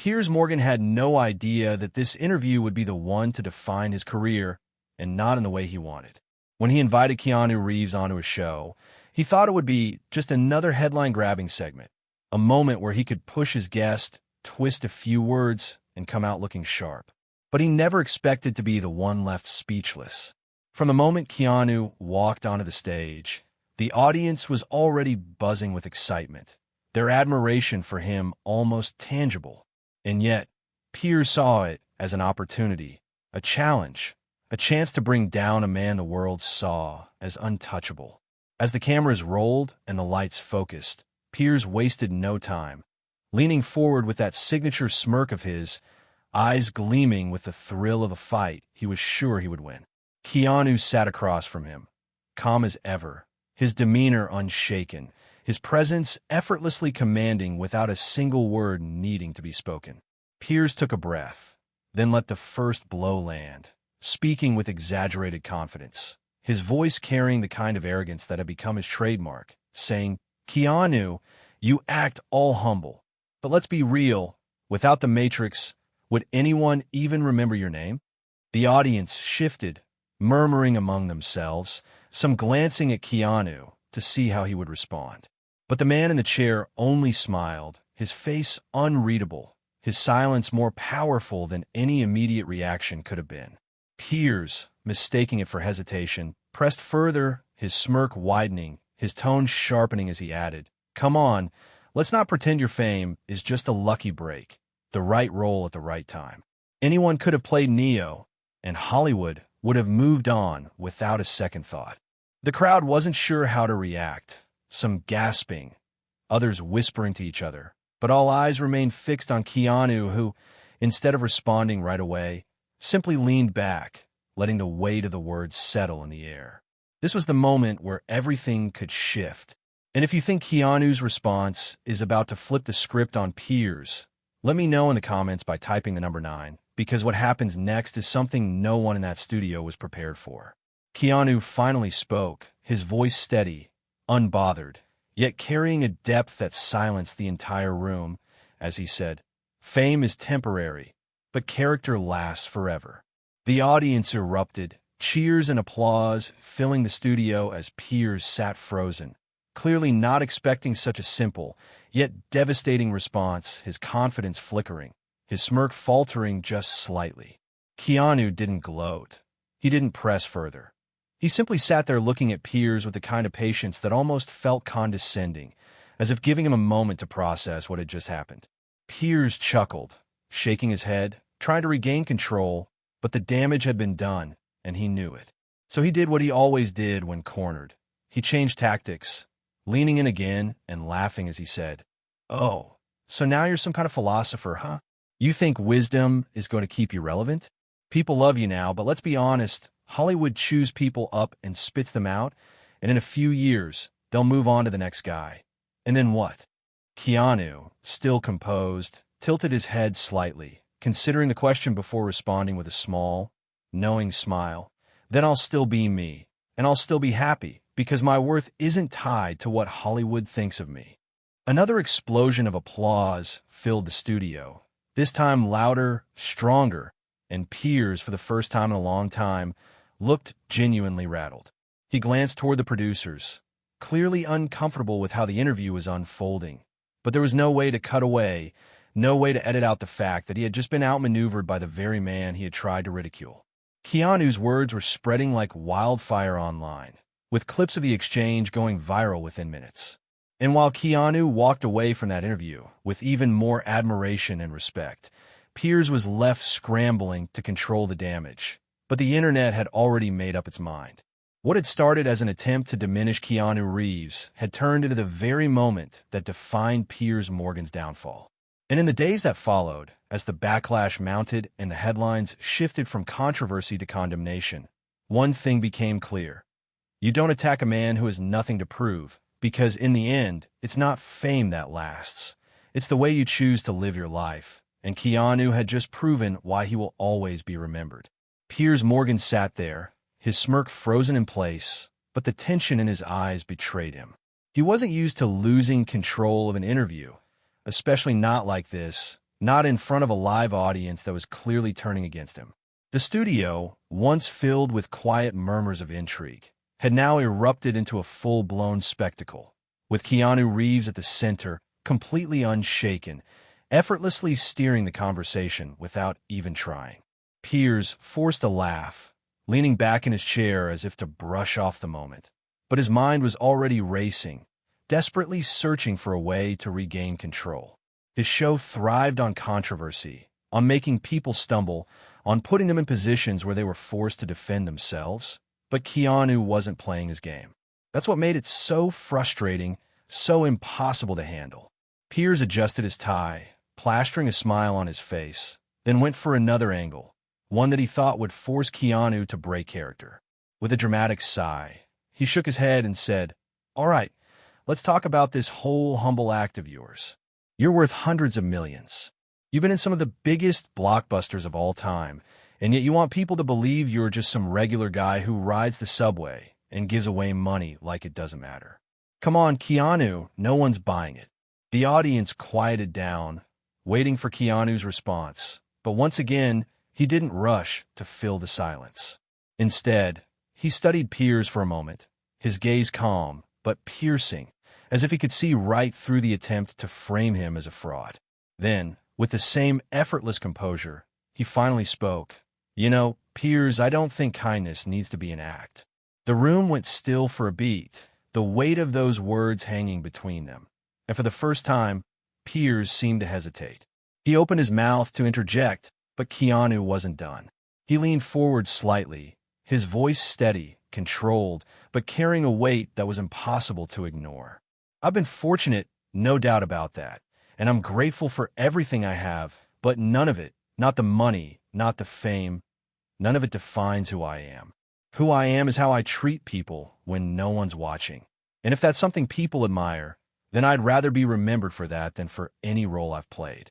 Piers Morgan had no idea that this interview would be the one to define his career, and not in the way he wanted. When he invited Keanu Reeves onto his show, he thought it would be just another headline-grabbing segment, a moment where he could push his guest, twist a few words, and come out looking sharp. But he never expected to be the one left speechless. From the moment Keanu walked onto the stage, the audience was already buzzing with excitement, their admiration for him almost tangible. And yet, Piers saw it as an opportunity, a challenge, a chance to bring down a man the world saw as untouchable. As the cameras rolled and the lights focused, Piers wasted no time. Leaning forward with that signature smirk of his, eyes gleaming with the thrill of a fight he was sure he would win. Keanu sat across from him, calm as ever, his demeanor unshaken, his presence effortlessly commanding without a single word needing to be spoken. Piers took a breath, then let the first blow land, speaking with exaggerated confidence, his voice carrying the kind of arrogance that had become his trademark, saying, "Keanu, you act all humble. But let's be real, without the Matrix, would anyone even remember your name?" The audience shifted, murmuring among themselves, some glancing at Keanu to see how he would respond. But the man in the chair only smiled, his face unreadable, his silence more powerful than any immediate reaction could have been. Piers, mistaking it for hesitation, pressed further, his smirk widening, his tone sharpening as he added, "Come on, let's not pretend your fame is just a lucky break, the right role at the right time. Anyone could have played Neo, and Hollywood would have moved on without a second thought." The crowd wasn't sure how to react, some gasping, others whispering to each other, but all eyes remained fixed on Keanu, who, instead of responding right away, simply leaned back, letting the weight of the words settle in the air. This was the moment where everything could shift. And if you think Keanu's response is about to flip the script on Piers, let me know in the comments by typing the number 9, because what happens next is something no one in that studio was prepared for. Keanu finally spoke, his voice steady, unbothered, yet carrying a depth that silenced the entire room, as he said, "Fame is temporary, but character lasts forever." The audience erupted, cheers and applause filling the studio as Piers sat frozen, clearly not expecting such a simple, yet devastating response, his confidence flickering, his smirk faltering just slightly. Keanu didn't gloat. He didn't press further. He simply sat there looking at Piers with the kind of patience that almost felt condescending, as if giving him a moment to process what had just happened. Piers chuckled, shaking his head, trying to regain control, but the damage had been done, and he knew it. So he did what he always did when cornered. He changed tactics, leaning in again and laughing as he said, "Oh, so now you're some kind of philosopher, huh? You think wisdom is going to keep you relevant? People love you now, but let's be honest, Hollywood chews people up and spits them out, and in a few years, they'll move on to the next guy. And then what?" Keanu, still composed, tilted his head slightly, considering the question before responding with a small, knowing smile. "Then I'll still be me, and I'll still be happy, because my worth isn't tied to what Hollywood thinks of me." Another explosion of applause filled the studio, this time louder, stronger, and Piers, for the first time in a long time, looked genuinely rattled. He glanced toward the producers, clearly uncomfortable with how the interview was unfolding. But there was no way to cut away, no way to edit out the fact that he had just been outmaneuvered by the very man he had tried to ridicule. Keanu's words were spreading like wildfire online, with clips of the exchange going viral within minutes. And while Keanu walked away from that interview with even more admiration and respect, Piers was left scrambling to control the damage. But the internet had already made up its mind. What had started as an attempt to diminish Keanu Reeves had turned into the very moment that defined Piers Morgan's downfall. And in the days that followed, as the backlash mounted and the headlines shifted from controversy to condemnation, one thing became clear. You don't attack a man who has nothing to prove, because in the end, it's not fame that lasts. It's the way you choose to live your life, and Keanu had just proven why he will always be remembered. Piers Morgan sat there, his smirk frozen in place, but the tension in his eyes betrayed him. He wasn't used to losing control of an interview, especially not like this, not in front of a live audience that was clearly turning against him. The studio, once filled with quiet murmurs of intrigue, had now erupted into a full-blown spectacle, with Keanu Reeves at the center, completely unshaken, effortlessly steering the conversation without even trying. Piers forced a laugh, leaning back in his chair as if to brush off the moment. But his mind was already racing, desperately searching for a way to regain control. His show thrived on controversy, on making people stumble, on putting them in positions where they were forced to defend themselves. But Keanu wasn't playing his game. That's what made it so frustrating, so impossible to handle. Piers adjusted his tie, plastering a smile on his face, then went for another angle, one that he thought would force Keanu to break character. With a dramatic sigh, he shook his head and said, "All right, let's talk about this whole humble act of yours. You're worth hundreds of millions. You've been in some of the biggest blockbusters of all time, and yet you want people to believe you're just some regular guy who rides the subway and gives away money like it doesn't matter. Come on, Keanu, no one's buying it." The audience quieted down, waiting for Keanu's response, but once again, he didn't rush to fill the silence. Instead, he studied Piers for a moment, his gaze calm but piercing, as if he could see right through the attempt to frame him as a fraud. Then, with the same effortless composure, he finally spoke. "You know, Piers, I don't think kindness needs to be an act." The room went still for a beat, the weight of those words hanging between them. And for the first time, Piers seemed to hesitate. He opened his mouth to interject, but Keanu wasn't done. He leaned forward slightly, his voice steady, controlled, but carrying a weight that was impossible to ignore. "I've been fortunate, no doubt about that, and I'm grateful for everything I have, but none of it, not the money, not the fame, none of it defines who I am. Who I am is how I treat people when no one's watching. And if that's something people admire, then I'd rather be remembered for that than for any role I've played."